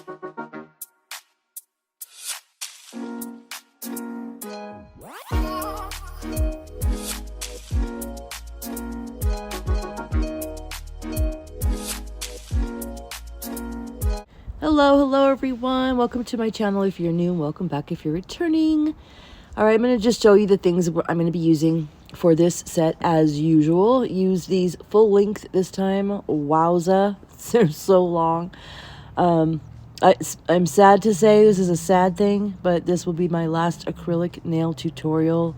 Hello everyone. Welcome to my channel if you're new, and welcome back if you're returning. All right, I'm going to just show you the things I'm going to be using for this set as usual. Use these full length this time. Wowza, they're so long. I'm sad to say this is a sad thing, but this will be my last acrylic nail tutorial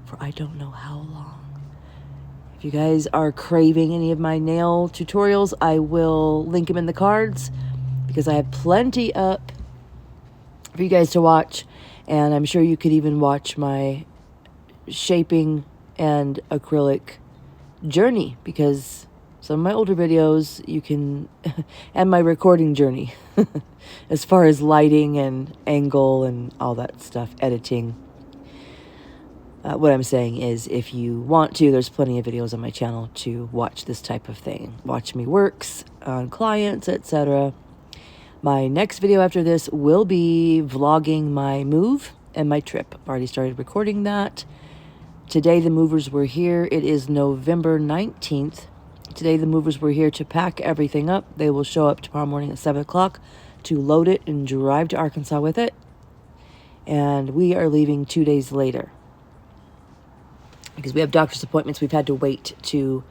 for I don't know how long. If you guys are craving any of my nail tutorials, I will link them in the cards, because I have plenty up for you guys to watch, and I'm sure you could even watch my shaping and acrylic journey, because some of my older videos you can, and my recording journey, as far as lighting and angle and all that stuff, editing. What I'm saying is, if you want to, there's plenty of videos on my channel to watch this type of thing. Watch me works on clients, etc. My next video after this will be vlogging my move and my trip. I've already started recording that. Today the movers were here. It is November 19th. Today the movers were here to pack everything up. They will show up tomorrow morning at 7 o'clock to load it and drive to Arkansas with it. And we are leaving 2 days later, because we have doctor's appointments. We've had to wait to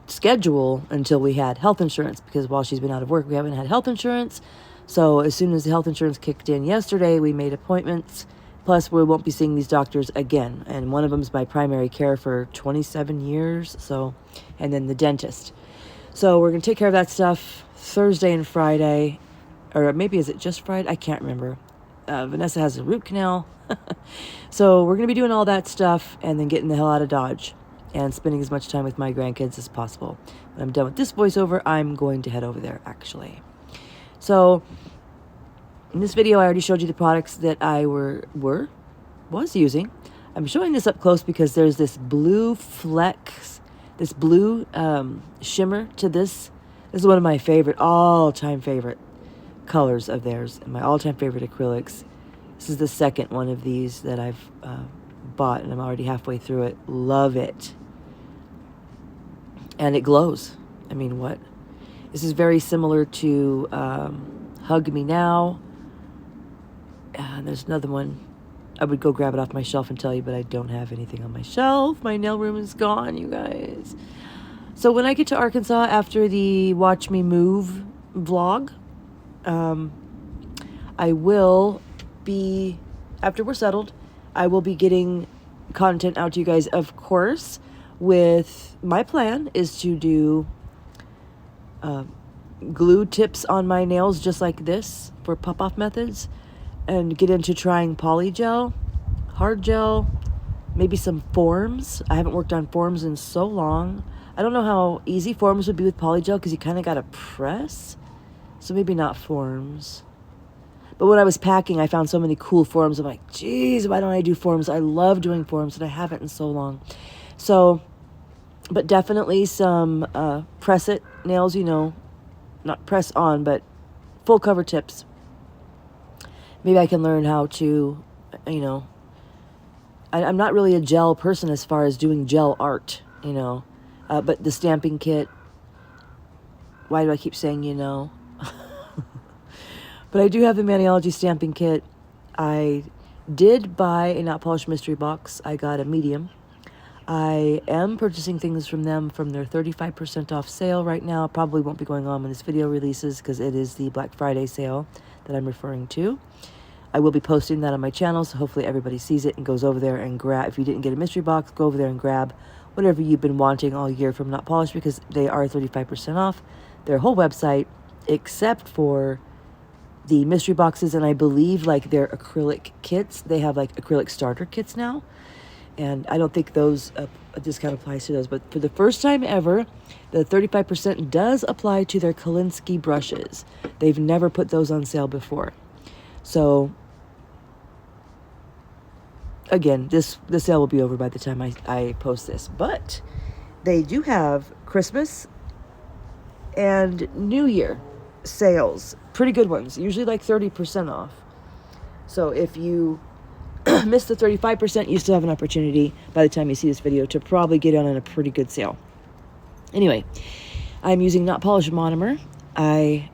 schedule until we had health insurance, because while she's been out of work, we haven't had health insurance. So as soon as the health insurance kicked in yesterday, we made appointments. Plus, we won't be seeing these doctors again. And one of them is my primary care for 27 years. So, and then the dentist. So we're going to take care of that stuff Thursday and Friday. Or maybe is it just Friday? I can't remember. Vanessa has a root canal. So we're going to be doing all that stuff and then getting the hell out of Dodge and spending as much time with my grandkids as possible. When I'm done with this voiceover, I'm going to head over there, actually. So, in this video, I already showed you the products that I was using. I'm showing this up close because there's this blue flecks, this blue shimmer to this. This is one of my favorite, all-time favorite colors of theirs, and my all-time favorite acrylics. This is the second one of these that I've bought, and I'm already halfway through it. Love it. And it glows. I mean, what? This is very similar to Hug Me Now. And there's another one. I would go grab it off my shelf and tell you, but I don't have anything on my shelf. My nail room is gone, you guys. So when I get to Arkansas after the Watch Me Move vlog, I will be, after we're settled, I will be getting content out to you guys, of course. With my plan is to do glue tips on my nails just like this for pop-off methods, and get into trying polygel, hard gel, maybe some forms. I haven't worked on forms in so long. I don't know how easy forms would be with polygel, because you kind of got to press. So maybe not forms. But when I was packing, I found so many cool forms. I'm like, geez, why don't I do forms? I love doing forms, and I haven't in so long. So, but definitely some press-it nails, you know, not press on, but full cover tips. Maybe I can learn how to, you know, I'm not really a gel person as far as doing gel art, you know, but the stamping kit, why do I keep saying, you know? But I do have the Maniology stamping kit. I did buy a Notpolish mystery box. I got a medium. I am purchasing things from them from their 35% off sale right now. Probably won't be going on when this video releases, because it is the Black Friday sale that I'm referring to. I will be posting that on my channel, so hopefully everybody sees it and goes over there and grab. If you didn't get a mystery box, go over there and grab whatever you've been wanting all year from Notpolish, because they are 35% off their whole website, except for the mystery boxes, and I believe like their acrylic kits. They have like acrylic starter kits now, and I don't think those a discount applies to those. But for the first time ever, the 35% does apply to their Kolinsky brushes. They've never put those on sale before. So again, the sale will be over by the time I post this, but they do have Christmas and New Year sales. Pretty good ones, usually like 30% off. So if you miss the 35%, you still have an opportunity by the time you see this video to probably get on a pretty good sale. Anyway, I'm using Notpolish Monomer. I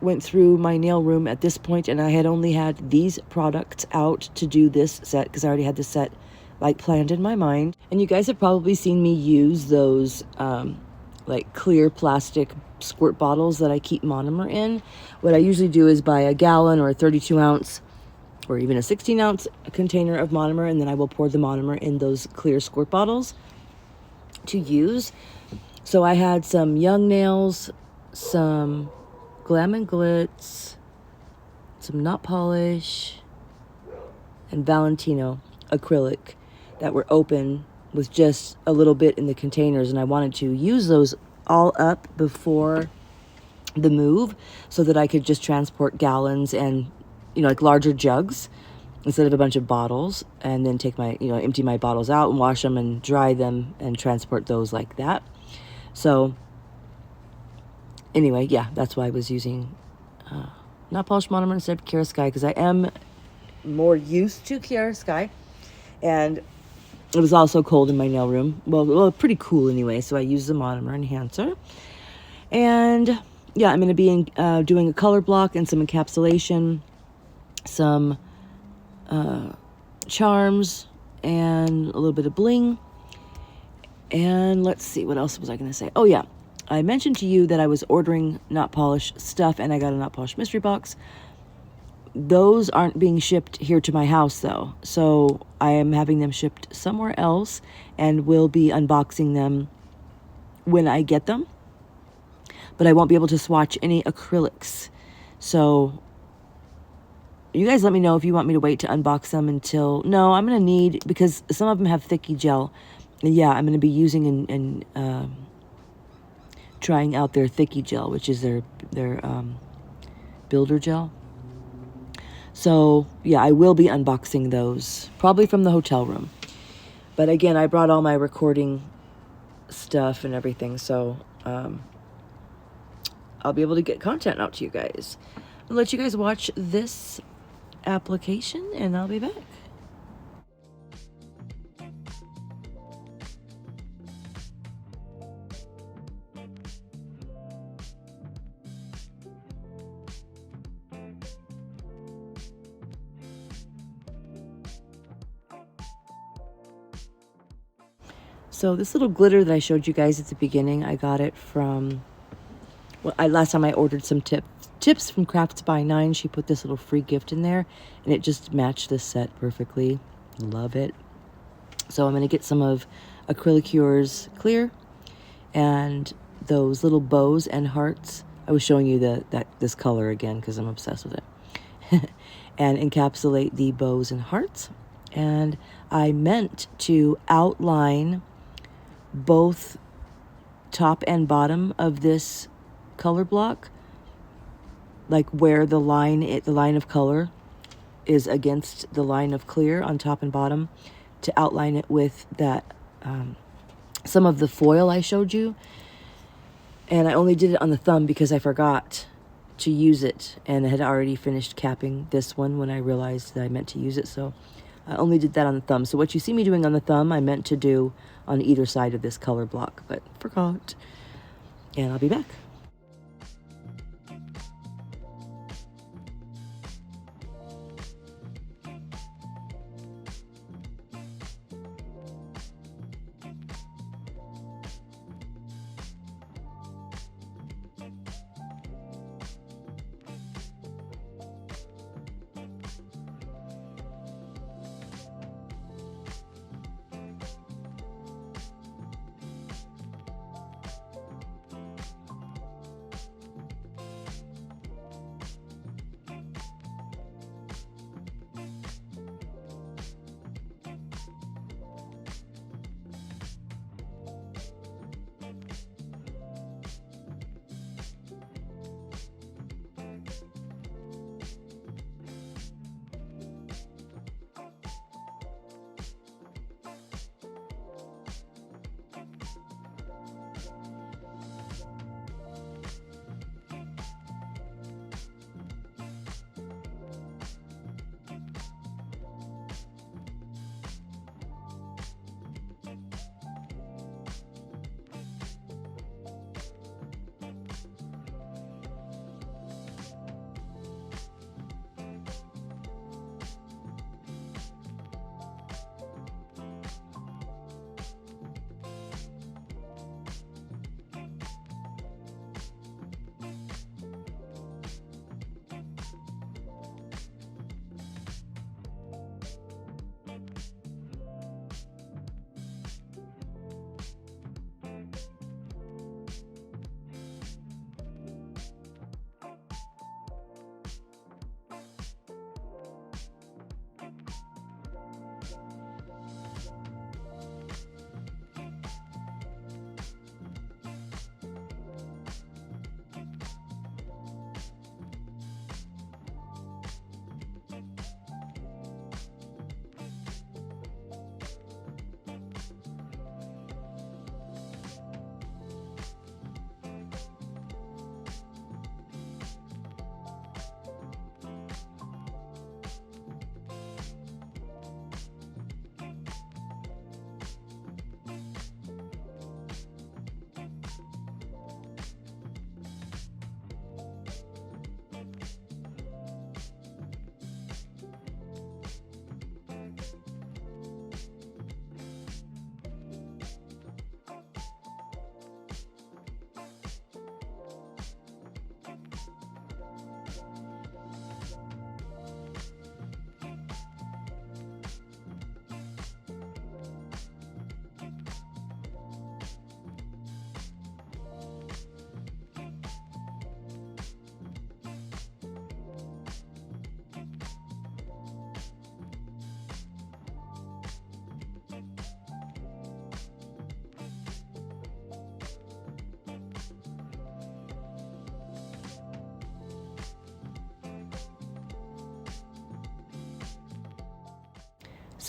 went through my nail room at this point, and I had only had these products out to do this set because I already had the set like planned in my mind. And you guys have probably seen me use those like clear plastic squirt bottles that I keep monomer in. What I usually do is buy a gallon or a 32 ounce or even a 16 ounce container of monomer, and then I will pour the monomer in those clear squirt bottles to use. So I had some Young Nails, some Glam and Glits, some Notpolish, and Valentino acrylic that were open with just a little bit in the containers, and I wanted to use those all up before the move so that I could just transport gallons and, you know, like larger jugs instead of a bunch of bottles, and then take my, you know, empty my bottles out and wash them and dry them and transport those like that. So anyway, yeah, that's why I was using Notpolish Monomer instead of Kiara Sky, because I am more used to Kiara Sky, and it was also cold in my nail room. Well, pretty cool anyway, so I used the monomer enhancer. And yeah, I'm going to be doing a color block and some encapsulation, some charms, and a little bit of bling. And let's see, what else was I going to say? Oh yeah, I mentioned to you that I was ordering Notpolish stuff, and I got a Notpolish mystery box. Those aren't being shipped here to my house though, so I am having them shipped somewhere else, and will be unboxing them when I get them. But I won't be able to swatch any acrylics. So you guys let me know if you want me to wait to unbox them until... No, I'm going to need... Because some of them have thicky gel. And yeah, I'm going to be using and trying out their thicky gel, which is their builder gel. So yeah, I will be unboxing those. Probably from the hotel room. But again, I brought all my recording stuff and everything. So I'll be able to get content out to you guys. I'll let you guys watch this application, and I'll be back. So this little glitter that I showed you guys at the beginning, I got it from... Well, last time I ordered some tips from Craftsxnine. She put this little free gift in there, and it just matched this set perfectly. Love it. So I'm going to get some of Acrylicure's clear and those little bows and hearts. I was showing you this color again because I'm obsessed with it. And encapsulate the bows and hearts. And I meant to outline both top and bottom of this color block, like where the line of color is against the line of clear on top and bottom, to outline it with that some of the foil I showed you. And I only did it on the thumb because I forgot to use it, and I had already finished capping this one when I realized that I meant to use it. So I only did that on the thumb. So what you see me doing on the thumb, I meant to do on either side of this color block, but forgot. And I'll be back.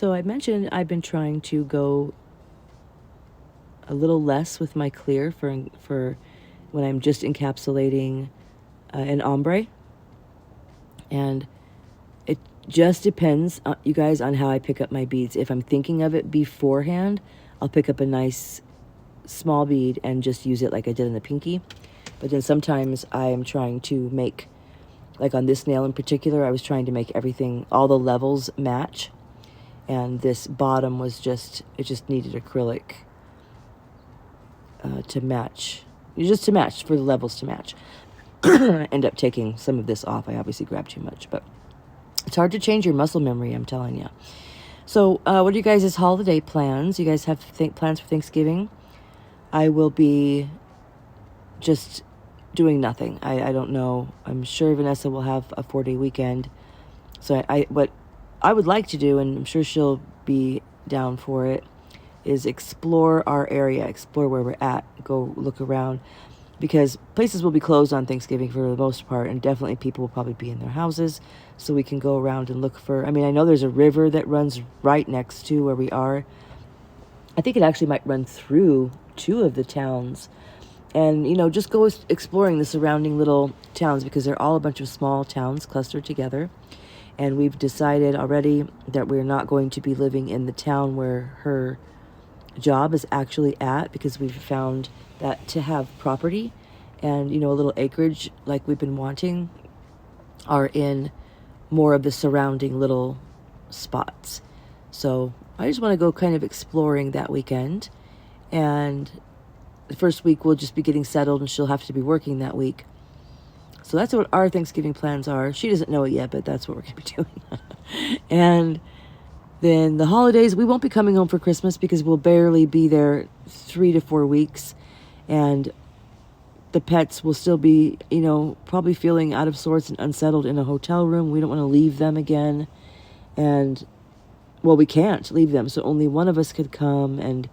So I mentioned I've been trying to go a little less with my clear for when I'm just encapsulating an ombre. And it just depends, you guys, on how I pick up my beads. If I'm thinking of it beforehand, I'll pick up a nice small bead and just use it like I did in the pinky. But then sometimes I am trying to make, like on this nail in particular, I was trying to make everything, all the levels match. And this bottom was just, it just needed acrylic to match. Just to match, for the levels to match. I end up taking some of this off. I obviously grabbed too much, but it's hard to change your muscle memory, I'm telling you. So what are you guys' holiday plans? You guys have plans for Thanksgiving? I will be just doing nothing. I don't know. I'm sure Vanessa will have a 4-day weekend. So what I would like to do, and I'm sure she'll be down for it, is explore our area, explore where we're at, go look around. Because places will be closed on Thanksgiving for the most part, and definitely people will probably be in their houses, so we can go around and look for, I mean, I know there's a river that runs right next to where we are. I think it actually might run through 2 of the towns. And, you know, just go exploring the surrounding little towns, because they're all a bunch of small towns clustered together. And we've decided already that we're not going to be living in the town where her job is actually at, because we've found that to have property and, you know, a little acreage like we've been wanting are in more of the surrounding little spots. So I just want to go kind of exploring that weekend. And the first week we'll just be getting settled, and she'll have to be working that week. So that's what our Thanksgiving plans are. She doesn't know it yet, but that's what we're going to be doing. And then the holidays, we won't be coming home for Christmas because we'll barely be there 3 to 4 weeks. And the pets will still be, you know, probably feeling out of sorts and unsettled in a hotel room. We don't want to leave them again. And, well, we can't leave them. So only one of us could come. And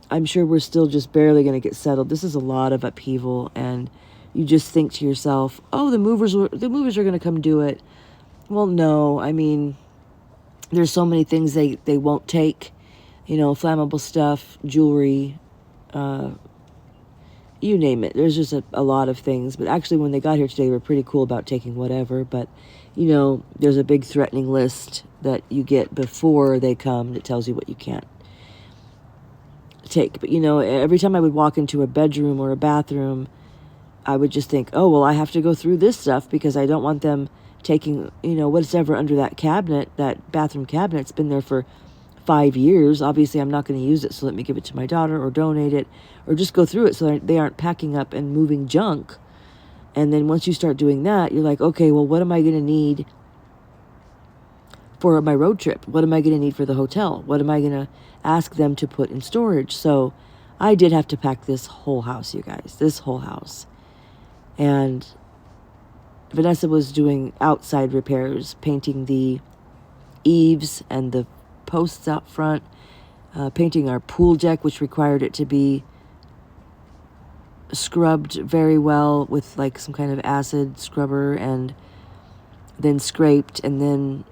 I'm sure we're still just barely going to get settled. This is a lot of upheaval. And you just think to yourself, oh, the movers are going to come do it. Well, no, I mean, there's so many things they won't take, you know, flammable stuff, jewelry, you name it. There's just a lot of things. But actually, when they got here today, they were pretty cool about taking whatever. But, you know, there's a big threatening list that you get before they come that tells you what you can't take. But, you know, every time I would walk into a bedroom or a bathroom, I would just think, oh, well, I have to go through this stuff because I don't want them taking, you know, what's ever under that cabinet, that bathroom cabinet. It's been there for 5 years. Obviously, I'm not going to use it, so let me give it to my daughter or donate it or just go through it so they aren't packing up and moving junk. And then once you start doing that, you're like, okay, well, what am I going to need for my road trip? What am I going to need for the hotel? What am I going to ask them to put in storage? So I did have to pack this whole house, you guys, this whole house. And Vanessa was doing outside repairs, painting the eaves and the posts out front, painting our pool deck, which required it to be scrubbed very well with like some kind of acid scrubber, and then scraped, and then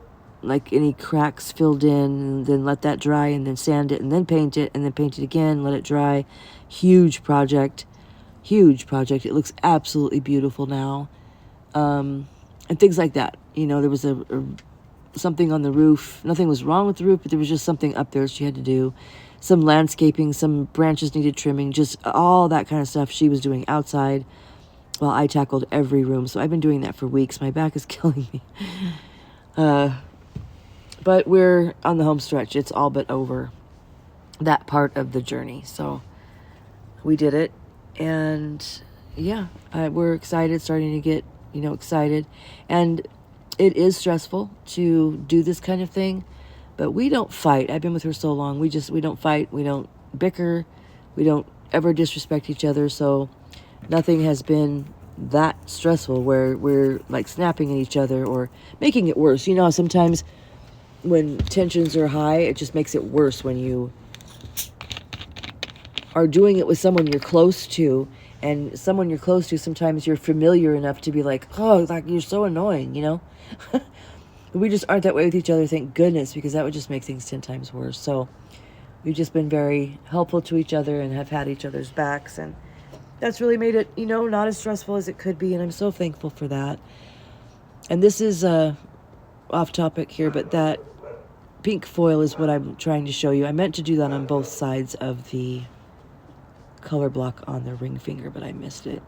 like any cracks filled in, and then let that dry, and then sand it, and then paint it, and then paint it again, let it dry. Huge project. It looks absolutely beautiful now. And things like that. You know, there was something on the roof. Nothing was wrong with the roof, but there was just something up there she had to do. Some landscaping, some branches needed trimming, just all that kind of stuff she was doing outside while I tackled every room. So I've been doing that for weeks. My back is killing me. But we're on the home stretch. It's all but over, that part of the journey. So we did it. And yeah, we're excited, starting to get, you know, excited. And it is stressful to do this kind of thing, but we don't fight. I've been with her so long. We don't fight. We don't bicker. We don't ever disrespect each other. So nothing has been that stressful where we're like snapping at each other or making it worse. You know, sometimes when tensions are high, it just makes it worse when you are doing it with someone you're close to, and someone you're close to, sometimes you're familiar enough to be like, oh, like, you're so annoying, you know? But we just aren't that way with each other, thank goodness, because that would just make things 10 times worse. So we've just been very helpful to each other and have had each other's backs. And that's really made it, you know, not as stressful as it could be. And I'm so thankful for that. And this is off topic here, but that pink foil is what I'm trying to show you. I meant to do that on both sides of the color block on the ring finger, but I missed it.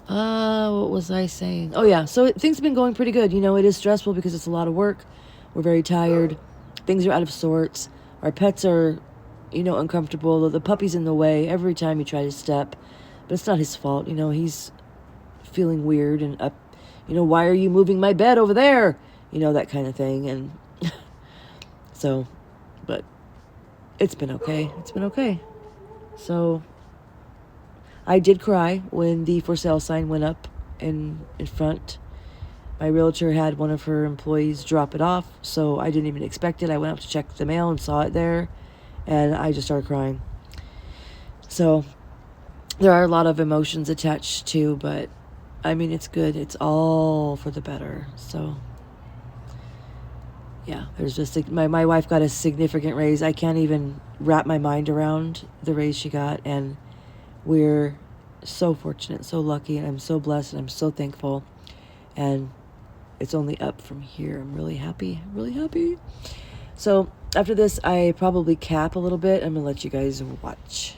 What was I saying? Oh yeah, so things have been going pretty good. You know, it is stressful because it's a lot of work. We're very tired. Things are out of sorts. Our pets are, you know, uncomfortable. The puppy's in the way every time you try to step. But it's not his fault. You know, he's feeling weird and up. You know, why are you moving my bed over there? You know, that kind of thing. And so, but it's been okay. It's been okay. So I did cry when the for sale sign went up in front. My realtor had one of her employees drop it off, so I didn't even expect it. I went up to check the mail and saw it there, and I just started crying. So there are a lot of emotions attached to, but I mean, it's good. It's all for the better. So yeah, there's just my wife got a significant raise. I can't even wrap my mind around the raise she got, and we're so fortunate, so lucky, and I'm so blessed, and I'm so thankful. And it's only up from here. I'm really happy, really happy. So after this, I probably cap a little bit. I'm gonna let you guys watch.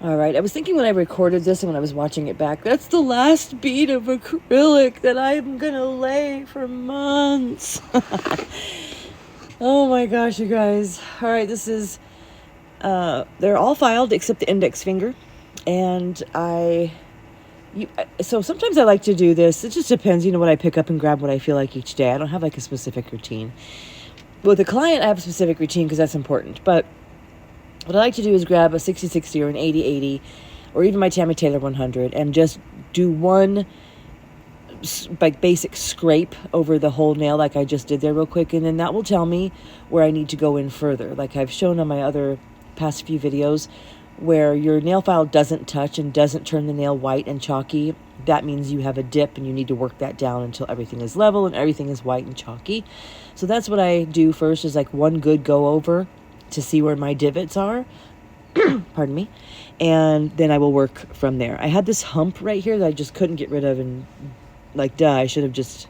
All right, I was thinking when I recorded this and when I was watching it back, that's the last bead of acrylic that I'm gonna lay for months. Oh my gosh, you guys. All right, this is, they're all filed except the index finger. And so sometimes I like to do this. It just depends, you know, what I pick up and grab what I feel like each day. I don't have like a specific routine. With a client, I have a specific routine because that's important. But what I like to do is grab a 60-60 or an 80-80 or even my Tammy Taylor 100 and just do one like basic scrape over the whole nail like I just did there real quick, and then that will tell me where I need to go in further. Like I've shown on my other past few videos, where your nail file doesn't touch and doesn't turn the nail white and chalky, that means you have a dip and you need to work that down until everything is level and everything is white and chalky. So that's what I do first, is like one good go over to see where my divots are. Pardon me. And then I will work from there. I had this hump right here that I just couldn't get rid of, and like, duh, I should have just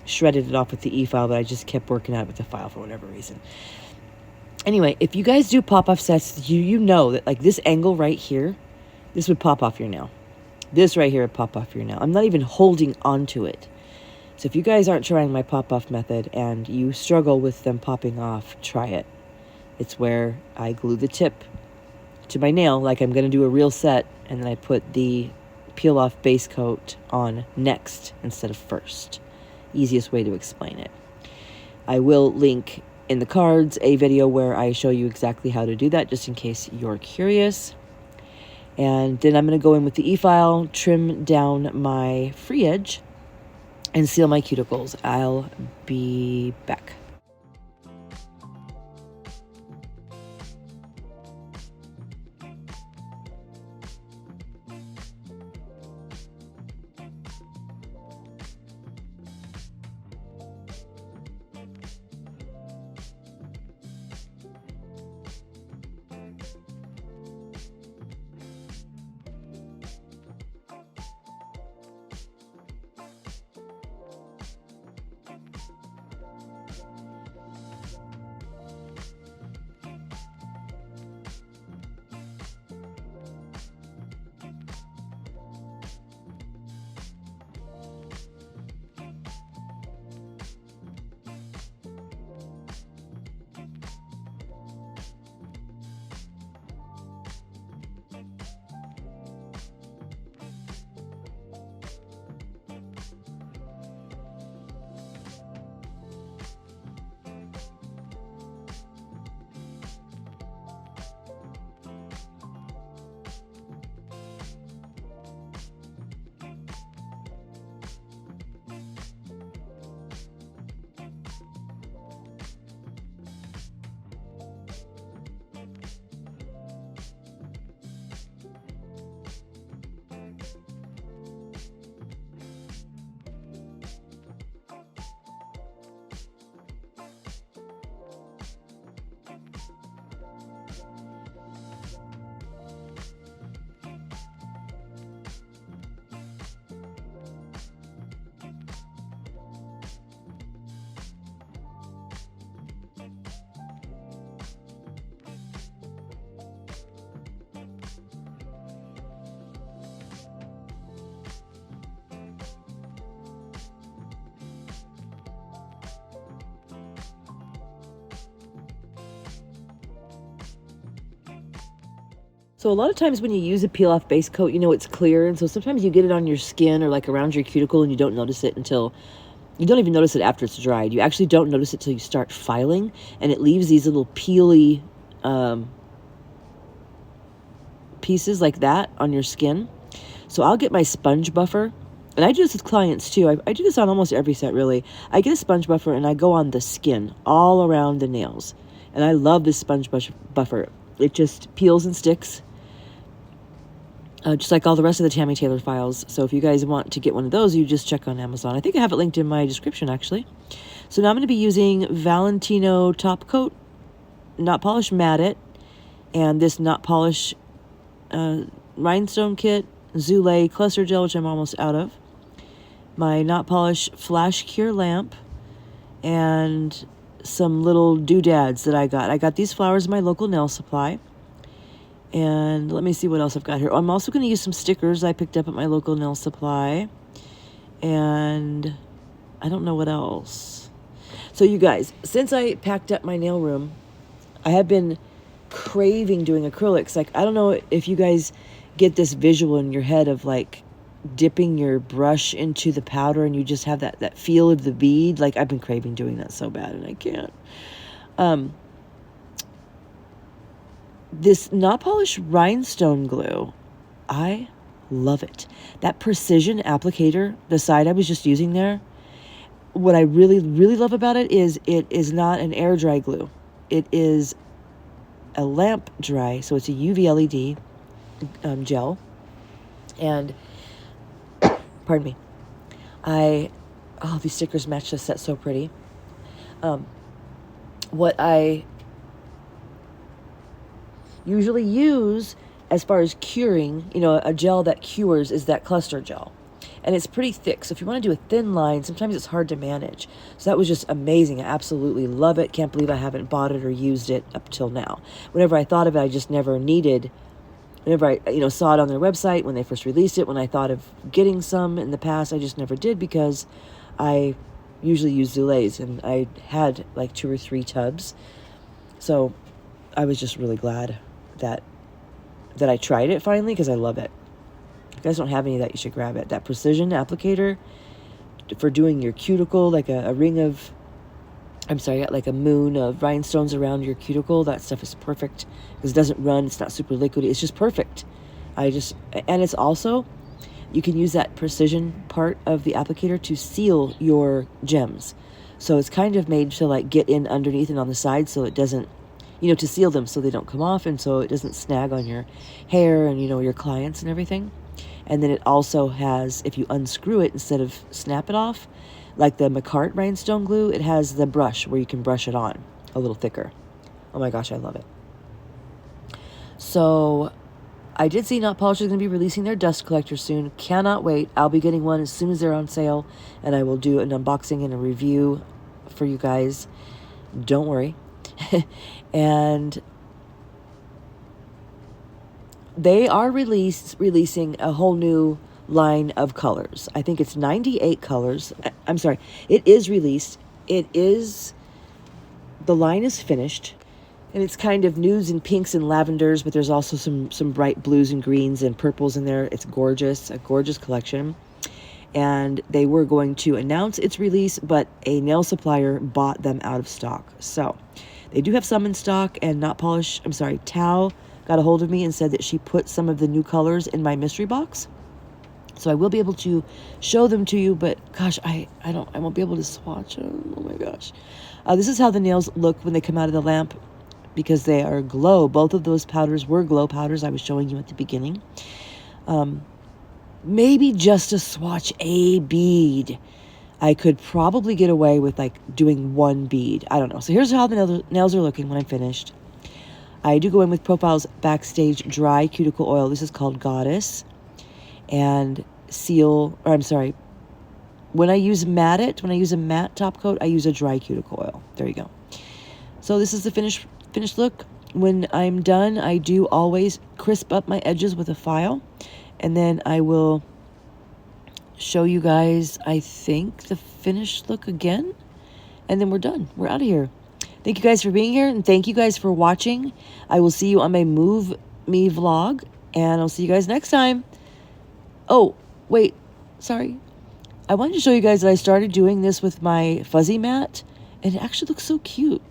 shredded it off with the E-file, but I just kept working at it with the file for whatever reason. Anyway, if you guys do pop-off sets, you know that like this angle right here, this would pop off your nail. This right here would pop off your nail. I'm not even holding onto it. So if you guys aren't trying my pop-off method and you struggle with them popping off, try it. It's where I glue the tip to my nail like I'm going to do a real set, and then I put the peel-off base coat on next instead of first. Easiest way to explain it. I will link in the cards a video where I show you exactly how to do that, just in case you're curious. And then I'm going to go in with the e-file, trim down my free edge, and seal my cuticles. I'll be back. So a lot of times when you use a peel-off base coat, you know it's clear, and so sometimes you get it on your skin or like around your cuticle and you don't notice it until, you don't even notice it after it's dried. You actually don't notice it till you start filing, and it leaves these little peely pieces like that on your skin. So I'll get my sponge buffer, and I do this with clients too. I do this on almost every set, really. I get a sponge buffer and I go on the skin all around the nails, and I love this sponge buffer. It just peels and sticks. Just like all the rest of the Tammy Taylor files. So if you guys want to get one of those, you just check on Amazon. I think I have it linked in my description, actually. So now I'm going to be using Valentino Top Coat, Notpolish Matte It, and this Notpolish Rhinestone Kit, Zulay Cluster Gel, which I'm almost out of, my Notpolish Flash Cure Lamp, and some little doodads that I got. I got these flowers in my local nail supply. And let me see what else I've got here. Oh, I'm also going to use some stickers I picked up at my local nail supply. And I don't know what else. So you guys, since I packed up my nail room, I have been craving doing acrylics. Like, I don't know if you guys get this visual in your head of like dipping your brush into the powder and you just have that feel of the bead. Like, I've been craving doing that so bad and I can't. This Notpolish Rhinestone glue, I love it. That precision applicator, the side I was just using there, what I really, really love about it is not an air dry glue. It is a lamp dry, so it's a UV LED gel. And, pardon me, these stickers match the set so pretty. What I usually use as far as curing, a gel that cures, is that cluster gel. And it's pretty thick, so if you want to do a thin line, sometimes it's hard to manage. So that was just amazing. I absolutely love it. Can't believe I haven't bought it or used it up till now. Whenever I thought of it, I just never needed. Whenever I saw it on their website when they first released it, when I thought of getting some in the past, I just never did because I usually use Zulays, and I had like 2 or 3 tubs. So I was just really glad that I tried it finally, because I love it. If you guys don't have any of that, you should grab it. That precision applicator for doing your cuticle, like a ring of, I'm sorry, like a moon of rhinestones around your cuticle. That stuff is perfect because it doesn't run. It's not super liquidy. It's just perfect. And it's also, you can use that precision part of the applicator to seal your gems. So it's kind of made to like get in underneath and on the side, so it doesn't, to seal them so they don't come off, and so it doesn't snag on your hair and, your clients and everything. And then it also has, if you unscrew it instead of snap it off, like the Makartt rhinestone glue, it has the brush where you can brush it on a little thicker. Oh my gosh, I love it. So I did see Notpolish is going to be releasing their dust collector soon. Cannot wait. I'll be getting one as soon as they're on sale, and I will do an unboxing and a review for you guys. Don't worry. And they are releasing a whole new line of colors. I think it's 98 colors. I'm sorry. It is released. The line is finished. And it's kind of nudes and pinks and lavenders, but there's also some bright blues and greens and purples in there. It's gorgeous, a gorgeous collection. And they were going to announce its release, but a nail supplier bought them out of stock. So they do have some in stock, and Tao got a hold of me and said that she put some of the new colors in my mystery box. So I will be able to show them to you, but gosh, I won't be able to swatch them. Oh my gosh. This is how the nails look when they come out of the lamp, because they are glow. Both of those powders were glow powders I was showing you at the beginning. Maybe just to swatch a bead. I could probably get away with like doing 1 bead. I don't know. So here's how the nails are looking when I'm finished. I do go in with Profile's Backstage Dry Cuticle Oil. This is called Goddess. And when I use a matte top coat, I use a dry cuticle oil. There you go. So this is the finished look. When I'm done, I do always crisp up my edges with a file, and then I will show you guys, I think, the finished look again, and then we're done. We're out of here. Thank you guys for being here, and thank you guys for watching. I will see you on my Move Me vlog, and I'll see you guys next time. Oh, wait, sorry. I wanted to show you guys that I started doing this with my fuzzy mat, and it actually looks so cute,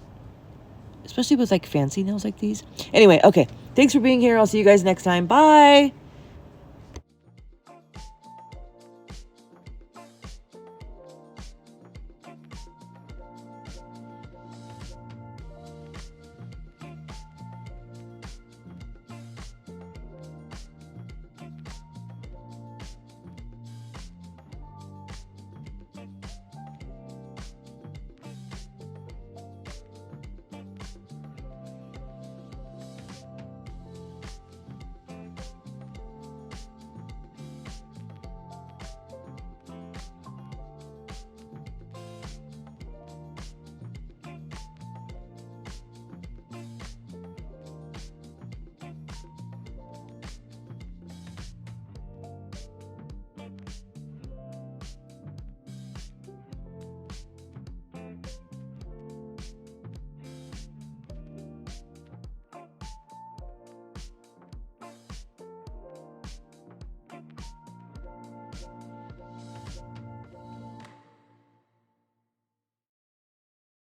especially with like fancy nails like these. Anyway, okay. Thanks for being here. I'll see you guys next time. Bye.